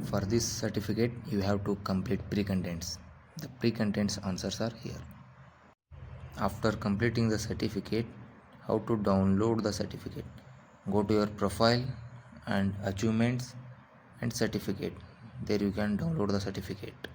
For this certificate, you have to complete pre-contents. The pre-contents answers are here. After completing the certificate, how to download the certificate? Go to your profile and achievements and certificate. There you can download the certificate.